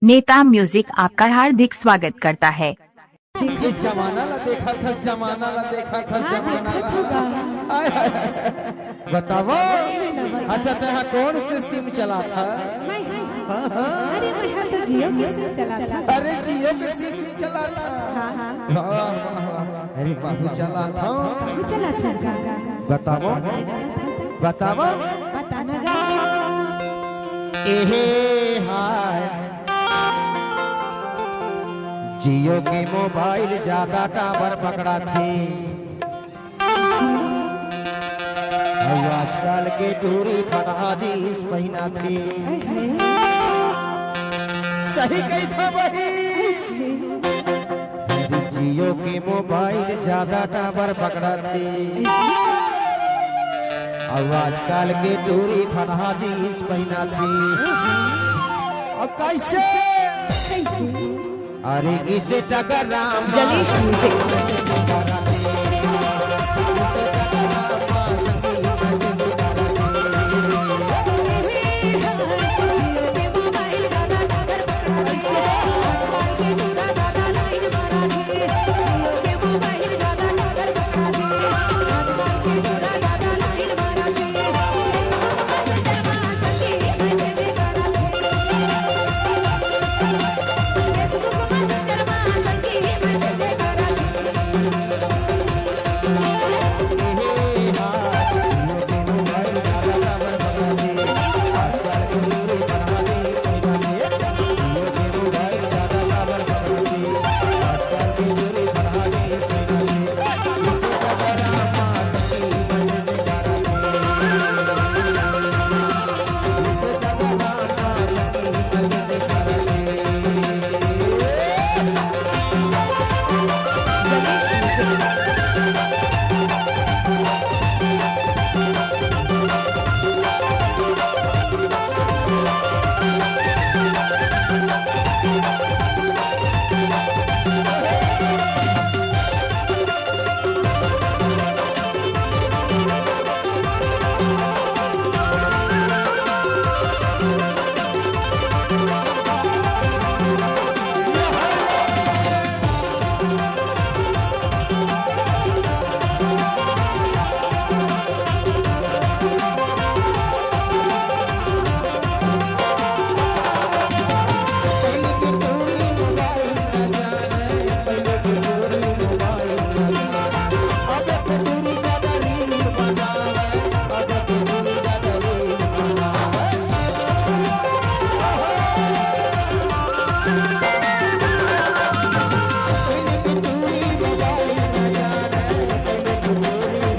नेता म्यूजिक आपका हार्दिक स्वागत करता है। ये जमाना ला देखा था, जमाना ला देखा था, जमाना ला बताओ। अच्छा तहा कौन से सिम चला था? अरे मैं तो जियो की सिम चला था। अरे जियो की सिम चला था। वाह वाह वाह, अरे बाबू चला था। वो चला था। बताओ बताओ बताना एहे हाय, जियो के मोबाइल ज्यादा टावर पकड़ा थे और आजकल के टूरी फटा जींस पहना थे। सही कही था वही, जियो के मोबाइल ज्यादा टावर पकड़ा थे और आजकल के टूरी फटा जींस पहना थे। और कैसे अरे इसे टकराम जलेश म्यूजिक।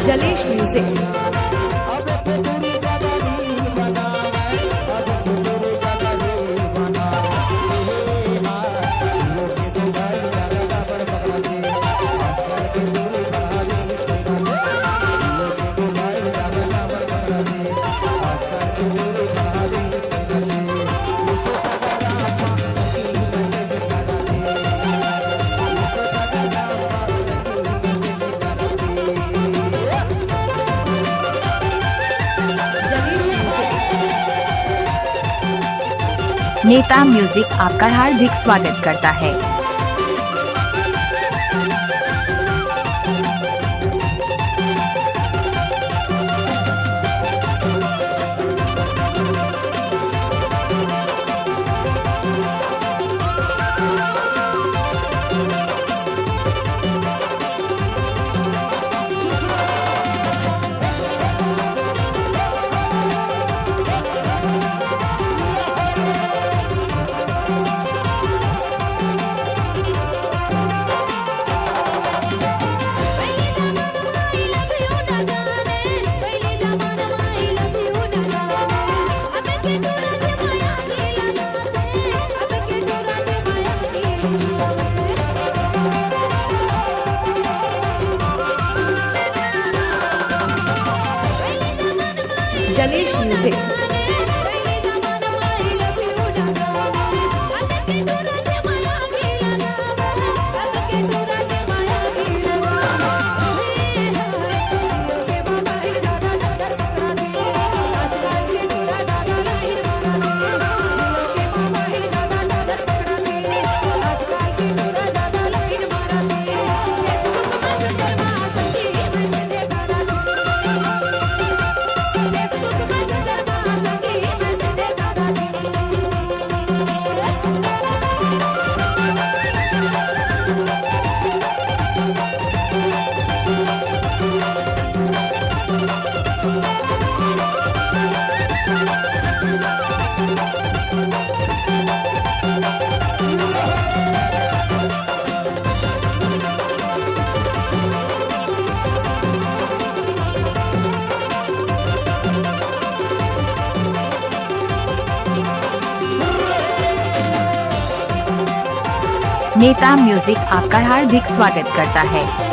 जलेश म्यूजिक। नेता म्यूजिक आपका हार्दिक स्वागत करता है। जलेश म्यूजिक। नेता म्यूजिक आपका हार्दिक स्वागत करता है।